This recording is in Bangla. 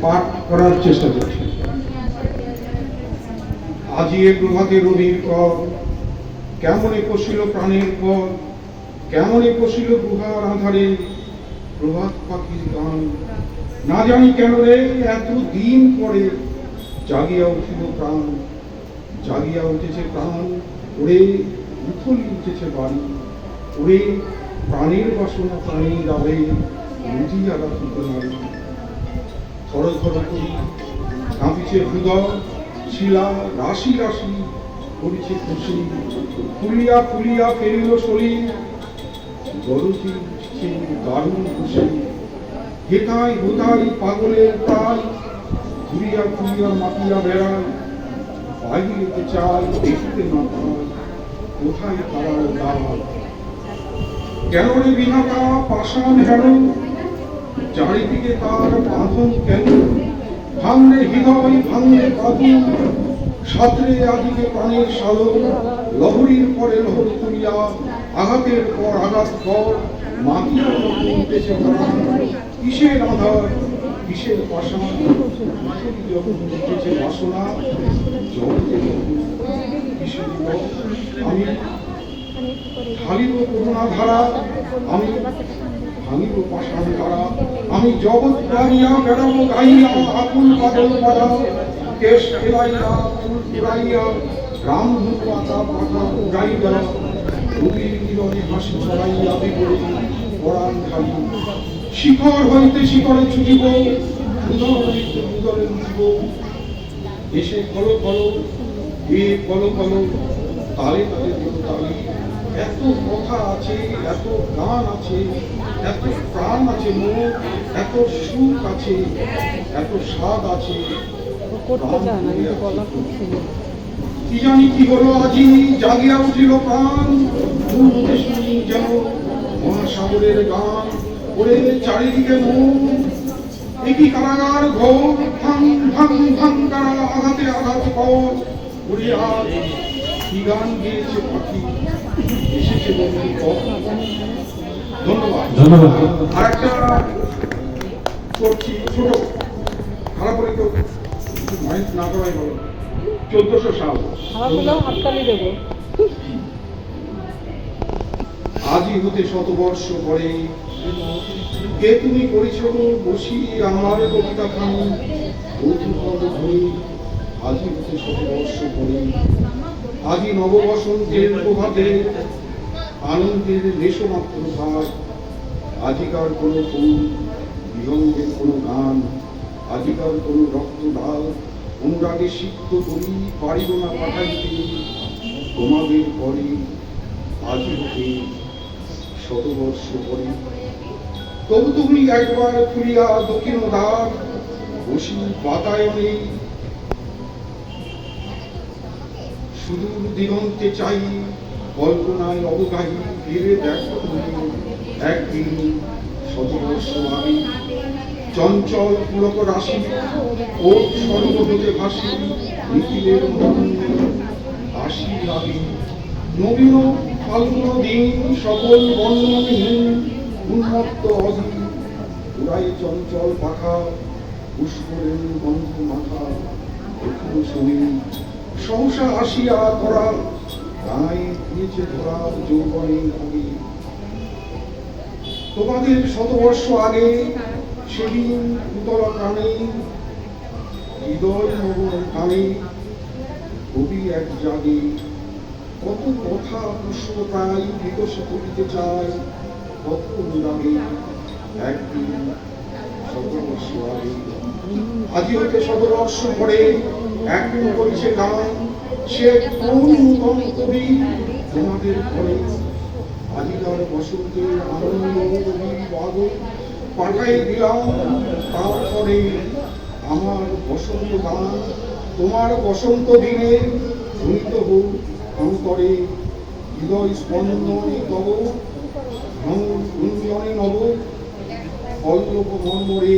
পাঠ করার চেষ্টা করছি। আজি এ প্রভাতে রবির কর, কেমনে কষিল প্রাণের পর, কেমনে কষিল গুহার আধারে প্রভাত পাখির গান। না জানি কেন রে এত দিন পরে জাগিয়া উঠিল প্রাণ, জাগিয়া উঠেছে প্রাণ, ওরে উথলি উঠেছে বাড়ি, ওরে প্রাণের বাসনা প্রাণী দাবে রুজিয়া রাখিতে নারী। থর থর করি কাঁপিছে হৃদয়, শিলা রাশি রাশি করিছে খুশি, ফুলিয়া ফুলিয়া ফেরিল শরীর, গরজি উঠছে দারুণ খুশি। হেতায় হোতায় পাগলের প্রায়, ঘুরিয়া ঘুরিয়া মাতিয়া বেড়ায়, বাইরেতে চায় দেখিতে না পায়, কোথায় তারার দায়। কেন রে বিনাকা পাষাণ হেন, চারিদিকে তার বাঁধন কেন, ভাঙলে হৃদয় ভাঙলে বাঁধন, সাঁতরে আদিকে প্রাণের সাধন, লহরীর পরে লহর তুলিয়া আঘাতের পর আঘাত কর, মাটির উঠেছে প্রাণ। কিসের আধার কিসের পাষাণ, যখন উঠেছে বাসনা জগতে কিসের আমি ঢালিব করুণা ধারা, আমি ভাঙিব পাষাণ তারা, আমি জগৎ দাঁড়িয়া বেড়াবো গাইয়া আকুল পাগল পাড়া, কেশ ফেলাইয়া ফুল ফুরাইয়া রাম ধনুয়া পাতা উড়াইয়া, রবির কিরণে হাসি ছড়াইয়া বিপরী পরাণ খালি। শিখর হইতে শিখরে ছুটিব, উদর হইতে উদরে উঠিব, এসে কলো কলো এ কলো কলো, তালে তালে দেব তালি। এত কথা আছে, এত গান আছে, এত প্রাণ আছে মোর, এত সুখ আছে, এত স্বাদ আছে। কি জানি কি হলো আজি, জাগিয়া উঠিল প্রাণ, দূর হতে শুনি যেন মহাসাগরের গান। ওরে চারিদিকে মন একই কারাগার ঘোর, ভাঙ ভাঙ ভাঙ কারা আঘাতে আঘাত কর। ওরে আজ কি গান গেয়েছে পাখি, এসেছে বন্ধু কর। ধন্যবাদ ধন্যবাদ। আর একটা করছি ছোট, খারাপ করে তো মাইন্ড না করাই ভালো। 1400 সাল আজই হতে শতবর্ষ পরে, কে তুমি করেছ বসি আমার কবিতা খানি, কৌতুক ধরি আজই হতে শতবর্ষ পরে। আজি নববসন্তের প্রভাতে আনন্দের নেশমাত্র ভাব, আজিকার কোনো ফুল বিহঙ্গের কোনো গান, আজিকার কোনো রক্তডাল অনুরাগে সিক্ত করি পারিব না পাঠাইতে তোমাদের পরে। আজি হতে শতবর্ষ পরে, তবু তুমি একবার খুলিয়া দক্ষিণ দ্বার, বসি বাতায়নে সুদূর দিগন্তে চাই, কল্পনায় অবগাহী ফিরে দেখো তুমি একদিন শতবর্ষ আগে। চঞ্চল পুলক রাশি ও স্বর্গ হতে ভাসি, নিখিলের মন আসি লাগে। নবীন ফাল্গুন দিন সকল বর্ণহীন, উন্মত্ত অধীন উড়াই চঞ্চল পাখা, পুষ্পরেণ গন্ধ মাথা এখনো শুনি। সহসা আসিয়া করা গায়ে দিয়েছে ধরা যৌবনে আগে। তোমাদের শতবর্ষ আগে সেদিন উতলা প্রাণে, হৃদয় নবন কানে কবি এক জাগে। কত কথা পুষ্প প্রায় বিকশিত করিতে চায়, কত অনুরাগে একদিন শতবর্ষ আগে। আজি হতে শতবর্ষ পরে একদিন করেছে গান, সে কোন নূতন কবি তোমাদের ঘরে। আজিকার বসন্তের আনন্দ বাদল পাঠাই দিলাম, তারপরে আমার বসন্ত গান তোমার বসন্ত দিনে ধ্বনিত হোক অন্তরে। হৃদয় স্পন্দনে তব গুঞ্জনে নব, পল্লব মর্মরে